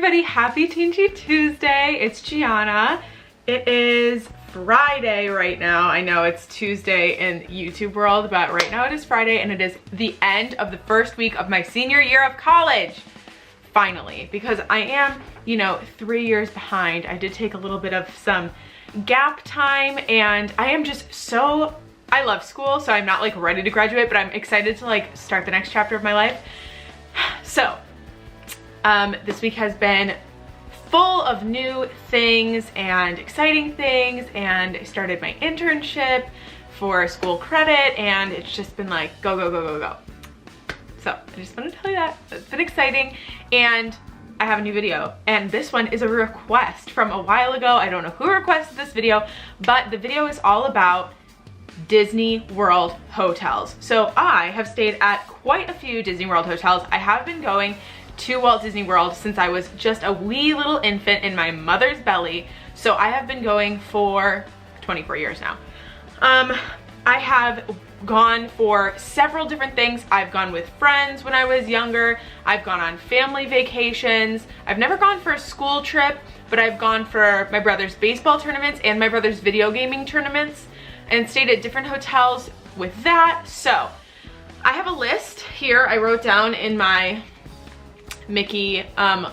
everybody, happy Teensy Tuesday. It's Gianna. It is Friday right now. I know it's Tuesday in YouTube world, but right now it is Friday and it is the end of the first week of my senior year of college. Finally, because I am, 3 years behind. I did take a little bit of some gap time and I am just so, I love school, so I'm not like ready to graduate, but I'm excited to like start the next chapter of my life. So, this week has been full of new things and exciting things, and I started my internship for school credit and it's just been like go, go, go, go, go. So I just want to tell you that. It's been exciting and I have a new video, and this one is a request from a while ago. I don't know who requested this video, but the video is all about Disney World hotels. So I have stayed at quite a few Disney World hotels. I have been going to Walt Disney World since I was just a wee little infant in my mother's belly. So I have been going for 24 years now. I have gone for several different things. I've gone with friends when I was younger. I've gone on family vacations. I've never gone for a school trip, but I've gone for my brother's baseball tournaments and my brother's video gaming tournaments and stayed at different hotels with that. So I have a list here I wrote down in my Mickey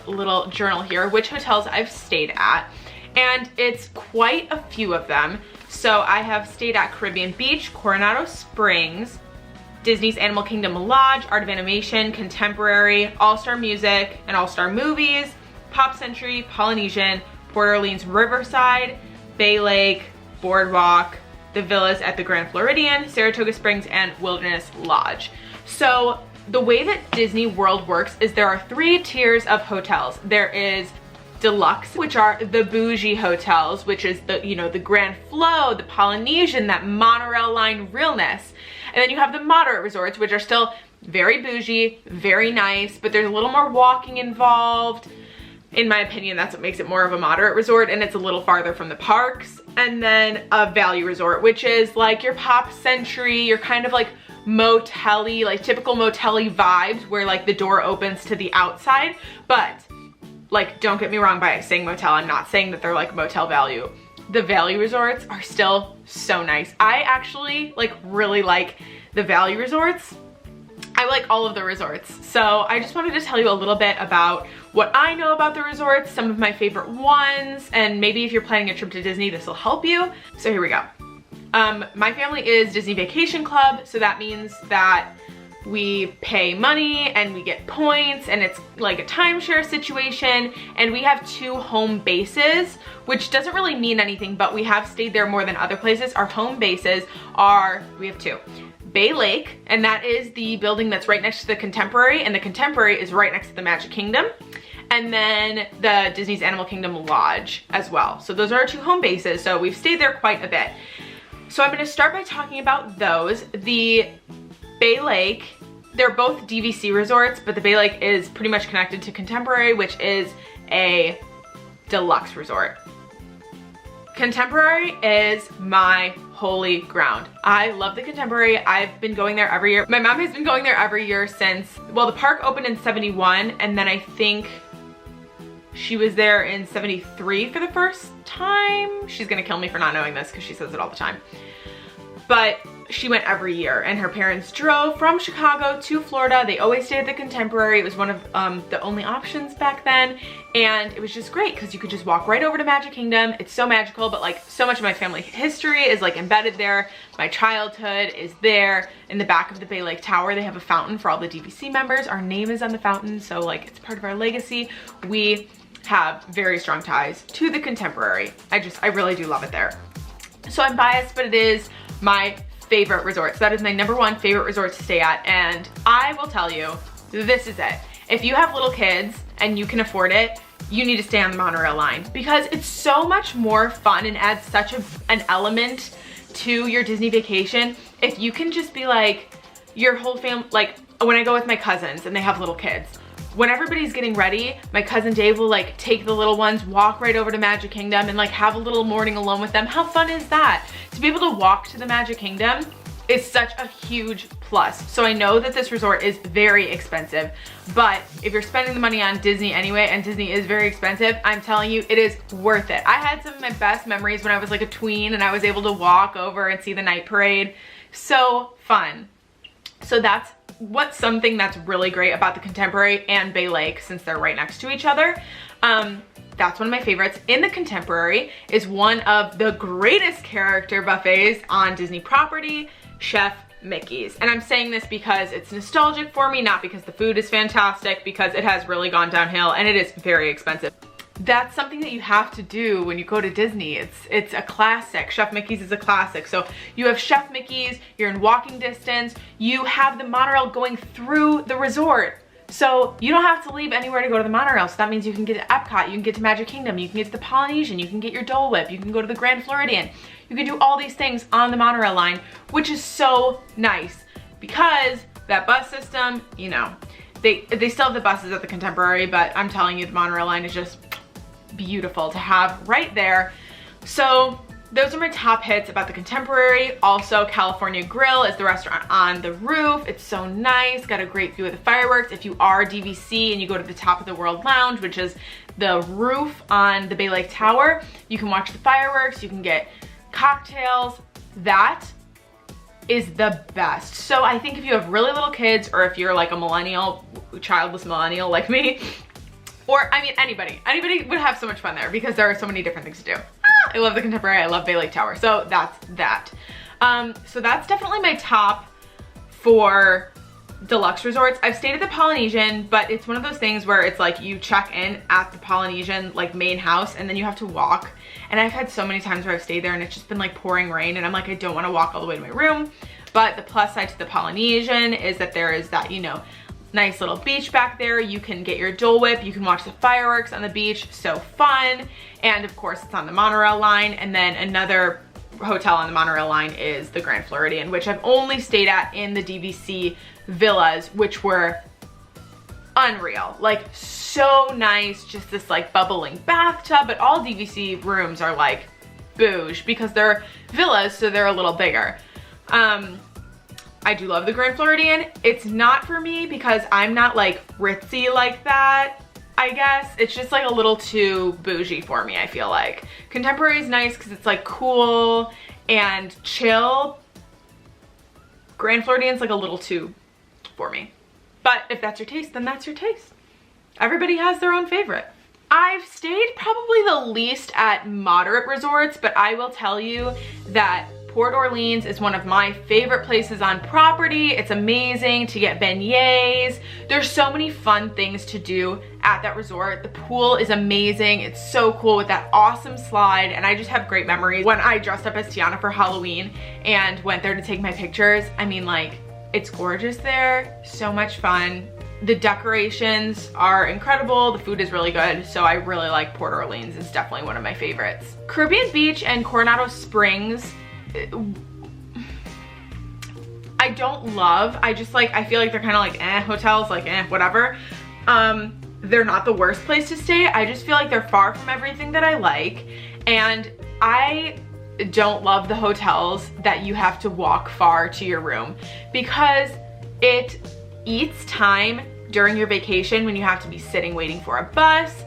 little journal here which hotels I've stayed at, and it's quite a few of them. So I have stayed at Caribbean Beach, Coronado Springs, Disney's Animal Kingdom Lodge, Art of Animation, Contemporary, All-Star Music and All-Star Movies, Pop Century, Polynesian, Port Orleans Riverside, Bay Lake, Boardwalk, the villas at the Grand Floridian, Saratoga Springs, and Wilderness Lodge. So the way that Disney World works is there are 3 tiers of hotels. There is Deluxe, which are the bougie hotels, which is the, the Grand Flow, the Polynesian, that monorail line realness. And then you have the moderate resorts, which are still very bougie, very nice, but there's a little more walking involved. In my opinion, that's what makes it more of a moderate resort, and it's a little farther from the parks. And then a value resort, which is like your Pop Century, your kind of like motel-y, like typical motel-y vibes where like the door opens to the outside. But like, don't get me wrong by saying motel, I'm not saying that they're like motel value. The value resorts are still so nice. I actually like really like the value resorts. I like all of the resorts. So I just wanted to tell you a little bit about what I know about the resorts, some of my favorite ones, and maybe if you're planning a trip to Disney, this will help you. So here we go. My family is Disney Vacation Club, so that means that we pay money and we get points, and it's like a timeshare situation, and we have 2 home bases, which doesn't really mean anything, but we have stayed there more than other places. Our home bases are, we have 2. Bay Lake, and that is the building that's right next to the Contemporary, and the Contemporary is right next to the Magic Kingdom. And then the Disney's Animal Kingdom Lodge as well. So those are our 2 home bases, so we've stayed there quite a bit. So I'm gonna start by talking about those. The Bay Lake, they're both DVC resorts, but the Bay Lake is pretty much connected to Contemporary, which is a deluxe resort. Contemporary is my holy ground. I love the Contemporary. I've been going there every year. My mom has been going there every year since, well, the park opened in 71, and then I think she was there in 73 for the first time. She's gonna kill me for not knowing this because she says it all the time. But she went every year, and her parents drove from Chicago to Florida. They always stayed at the Contemporary. It was one of the only options back then, and it was just great because you could just walk right over to Magic Kingdom. It's so magical, but like so much of my family history is like embedded there. My childhood is there. In the back of the Bay Lake Tower, they have a fountain for all the DVC members. Our name is on the fountain, so like it's part of our legacy. We have very strong ties to the Contemporary. I really do love it there. So I'm biased, but it is my favorite resort. So that is my #1 favorite resort to stay at, and I will tell you, this is it. If you have little kids and you can afford it, you need to stay on the monorail line because it's so much more fun and adds such an element to your Disney vacation. If you can just be like your whole family, like when I go with my cousins and they have little kids, when everybody's getting ready, my cousin Dave will like take the little ones, walk right over to Magic Kingdom and like have a little morning alone with them. How fun is that? To be able to walk to the Magic Kingdom is such a huge plus. So I know that this resort is very expensive, but if you're spending the money on Disney anyway, and Disney is very expensive, I'm telling you, it is worth it. I had some of my best memories when I was like a tween and I was able to walk over and see the night parade. So fun. So that's something that's really great about the Contemporary and Bay Lake, since they're right next to each other. That's one of my favorites. In the Contemporary is one of the greatest character buffets on Disney property, Chef Mickey's. And I'm saying this because it's nostalgic for me, not because the food is fantastic, because it has really gone downhill and it is very expensive. That's something that you have to do when you go to Disney. It's a classic. Chef Mickey's is a classic. So you have Chef Mickey's, you're in walking distance, you have the monorail going through the resort. So you don't have to leave anywhere to go to the monorail. So that means you can get to Epcot, you can get to Magic Kingdom, you can get to the Polynesian, you can get your Dole Whip, you can go to the Grand Floridian. You can do all these things on the monorail line, which is so nice because that bus system, you know, they still have the buses at the Contemporary, but I'm telling you, the monorail line is just beautiful to have right there. So those are my top hits about the Contemporary. Also, California Grill is the restaurant on the roof. It's so nice, got a great view of the fireworks. If you are DVC and you go to the Top of the World Lounge, which is the roof on the Bay Lake Tower, you can watch the fireworks, you can get cocktails. That is the best. So I think if you have really little kids, or if you're like a millennial, childless millennial like me, or I mean anybody would have so much fun there because there are so many different things to do. I love the Contemporary, I love Bay Lake Tower. So that's that. So that's definitely my top 4 deluxe resorts. I've stayed at the Polynesian, but it's one of those things where it's like you check in at the Polynesian like main house and then you have to walk. And I've had so many times where I've stayed there and it's just been like pouring rain and I'm like, I don't want to walk all the way to my room. But the plus side to the Polynesian is that there is that, you know, nice little beach back there. You can get your Dole Whip, you can watch the fireworks on the beach, so fun. And of course it's on the monorail line. And then another hotel on the monorail line is the Grand Floridian, which I've only stayed at in the DVC villas, which were unreal. Like so nice, just this like bubbling bathtub, but all DVC rooms are like bouge because they're villas, so they're a little bigger. I do love the Grand Floridian. It's not for me because I'm not like ritzy like that, I guess. It's just like a little too bougie for me, I feel like. Contemporary is nice because it's like cool and chill. Grand Floridian's like a little too for me. But if that's your taste, then that's your taste. Everybody has their own favorite. I've stayed probably the least at moderate resorts, but I will tell you that Port Orleans is one of my favorite places on property. It's amazing to get beignets. There's so many fun things to do at that resort. The pool is amazing. It's so cool with that awesome slide. And I just have great memories when I dressed up as Tiana for Halloween and went there to take my pictures. I mean, like, it's gorgeous there. So much fun. The decorations are incredible. The food is really good. So I really like Port Orleans. It's definitely one of my favorites. Caribbean Beach and Coronado Springs, I don't love. I just like, I feel like they're kind of like hotels, like whatever. They're not the worst place to stay. I just feel like they're far from everything that I like. And I don't love the hotels that you have to walk far to your room because it eats time during your vacation when you have to be sitting waiting for a bus.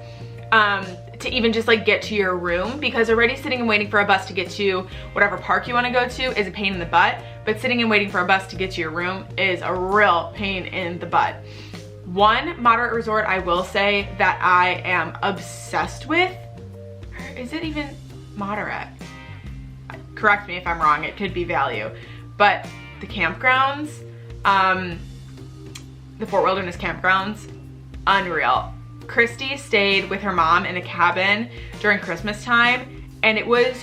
To even just like get to your room, because already sitting and waiting for a bus to get to whatever park you want to go to is a pain in the butt, but sitting and waiting for a bus to get to your room is a real pain in the butt. One moderate resort I will say that I am obsessed with, or is it even moderate? Correct me if I'm wrong, it could be value, but the campgrounds, the Fort Wilderness campgrounds, unreal. Christy stayed with her mom in a cabin during Christmas time and it was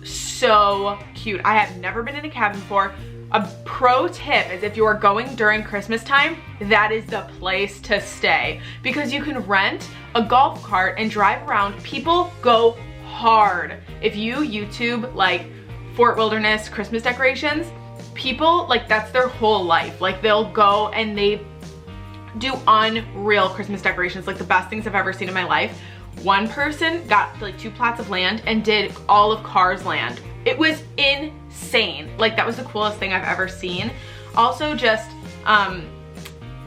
so cute. I have never been in a cabin before. A pro tip is if you are going during Christmas time, that is the place to stay because you can rent a golf cart and drive around. People go hard. If you YouTube like Fort Wilderness Christmas decorations, people like that's their whole life. Like they'll go and they do unreal Christmas decorations, like the best things I've ever seen in my life. One person got like 2 plots of land and did all of Cars Land It was insane. Like, that was the coolest thing I've ever seen. Also, just,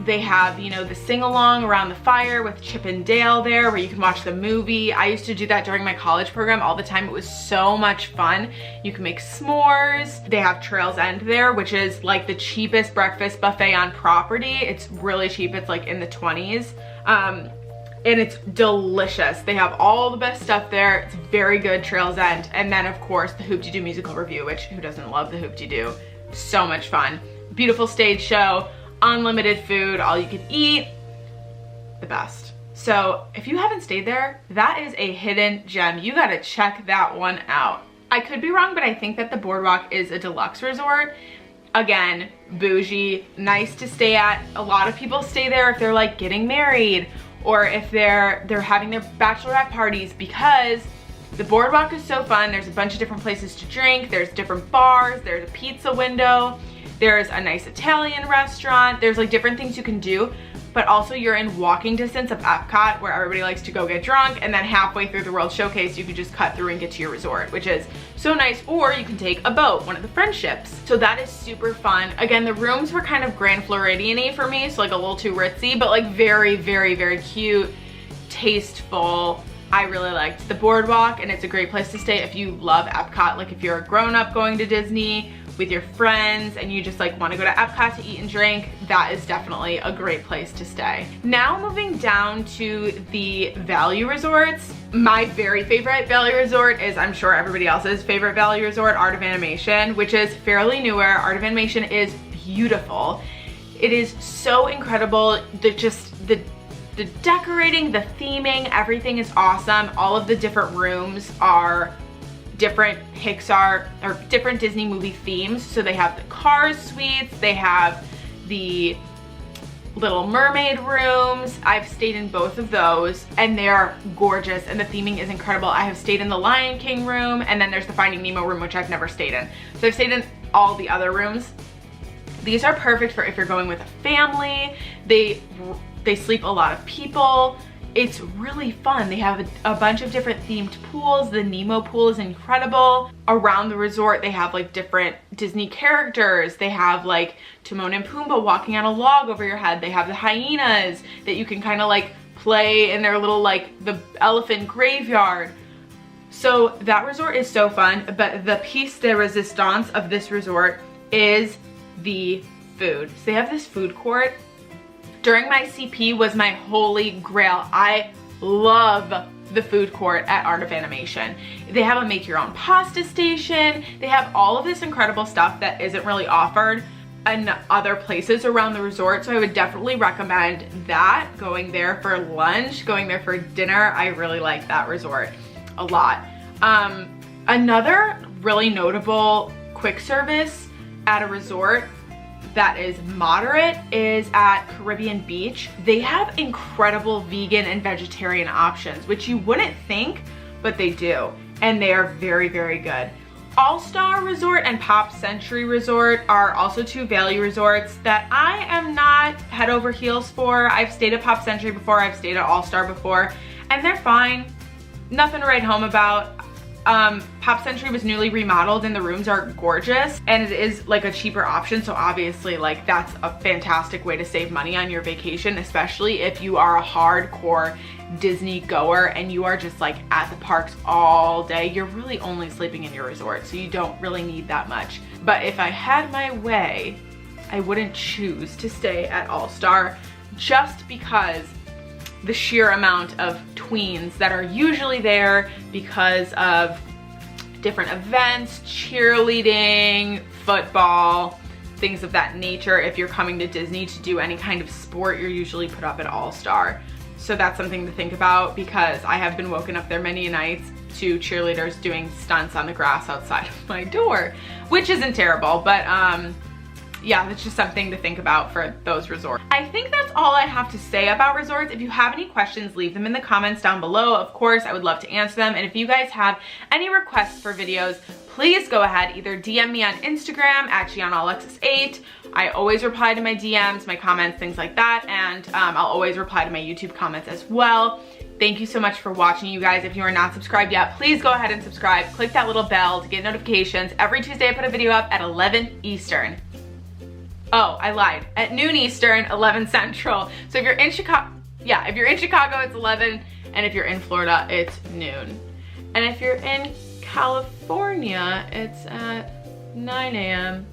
they have, you know, the sing-along around the fire with Chip and Dale there where you can watch the movie. I used to do that during my college program all the time. It was so much fun. You can make s'mores. They have Trails End there, which is like the cheapest breakfast buffet on property. It's really cheap. It's like in the 20s. And it's delicious. They have all the best stuff there. It's very good, Trails End. And then of course the Hoop-De-Doo musical review, which who doesn't love the Hoop-De-Doo? So much fun. Beautiful stage show. Unlimited food, all you can eat, the best. So if you haven't stayed there, that is a hidden gem. You gotta check that one out. I could be wrong, but I think that the Boardwalk is a deluxe resort. Again, bougie, nice to stay at. A lot of people stay there if they're like getting married or if they're having their bachelorette parties, because the Boardwalk is so fun. There's a bunch of different places to drink. There's different bars. There's a pizza window. There's a nice Italian restaurant. There's like different things you can do, but also you're in walking distance of Epcot where everybody likes to go get drunk, and then halfway through the World Showcase, you can just cut through and get to your resort, which is so nice. Or you can take a boat, one of the friendships. So that is super fun. Again, the rooms were kind of Grand Floridian-y for me, so like a little too ritzy, but like very, very, very cute, tasteful. I really liked the Boardwalk, and it's a great place to stay if you love Epcot. Like if you're a grown-up going to Disney with your friends and you just like want to go to Epcot to eat and drink, that is definitely a great place to stay. Now moving down to the value resorts. My very favorite value resort is, I'm sure everybody else's favorite value resort, Art of Animation, which is fairly newer. Art of Animation is beautiful. It is so incredible. The decorating, the theming, everything is awesome. All of the different rooms are different Pixar or different Disney movie themes. So they have the Cars suites, they have the Little Mermaid rooms. I've stayed in both of those and they are gorgeous and the theming is incredible. I have stayed in the Lion King room, and then there's the Finding Nemo room, which I've never stayed in. So I've stayed in all the other rooms. These are perfect for if you're going with a family. They sleep a lot of people. It's really fun. They have a bunch of different themed pools. The Nemo pool is incredible. Around the resort, they have like different Disney characters. They have like Timon and Pumbaa walking on a log over your head. They have the hyenas that you can kind of like play in their little like the elephant graveyard. So that resort is so fun, but the piece de resistance of this resort is the food. So they have this food court. During my CP was my holy grail. I love the food court at Art of Animation. They have a make your own pasta station. They have all of this incredible stuff that isn't really offered in other places around the resort. So I would definitely recommend that, going there for lunch, going there for dinner. I really like that resort a lot. Another really notable quick service at a resort that is moderate is at Caribbean Beach. They have incredible vegan and vegetarian options, which you wouldn't think, but they do. And they are very, very good. All-Star Resort and Pop Century Resort are also two value resorts that I am not head over heels for. I've stayed at Pop Century before, I've stayed at All-Star before, and they're fine. Nothing to write home about. Pop Century was newly remodeled and the rooms are gorgeous, and it is like a cheaper option, so obviously like that's a fantastic way to save money on your vacation, especially if you are a hardcore Disney goer and you are just like at the parks all day. You're really only sleeping in your resort, so you don't really need that much. But if I had my way, I wouldn't choose to stay at All-Star just because the sheer amount of tweens that are usually there because of different events, cheerleading, football, things of that nature. If you're coming to Disney to do any kind of sport, you're usually put up at All-Star. So that's something to think about, because I have been woken up there many nights to cheerleaders doing stunts on the grass outside of my door, which isn't terrible, but yeah, that's just something to think about for those resorts. I think that's all I have to say about resorts. If you have any questions, leave them in the comments down below. Of course, I would love to answer them. And if you guys have any requests for videos, please go ahead, either DM me on Instagram at GiannaAlexis8. I always reply to my DMs, my comments, things like that. And I'll always reply to my YouTube comments as well. Thank you so much for watching, you guys. If you are not subscribed yet, please go ahead and subscribe. Click that little bell to get notifications. Every Tuesday I put a video up at 11 Eastern. Oh, I lied. At noon Eastern, 11 Central. So if you're in Chicago, yeah, if you're in Chicago, it's 11, and if you're in Florida, it's noon. And if you're in California, it's at 9 a.m.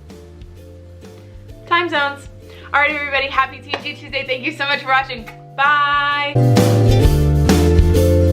Time zones. All right, everybody, happy TNG Tuesday. Thank you so much for watching. Bye.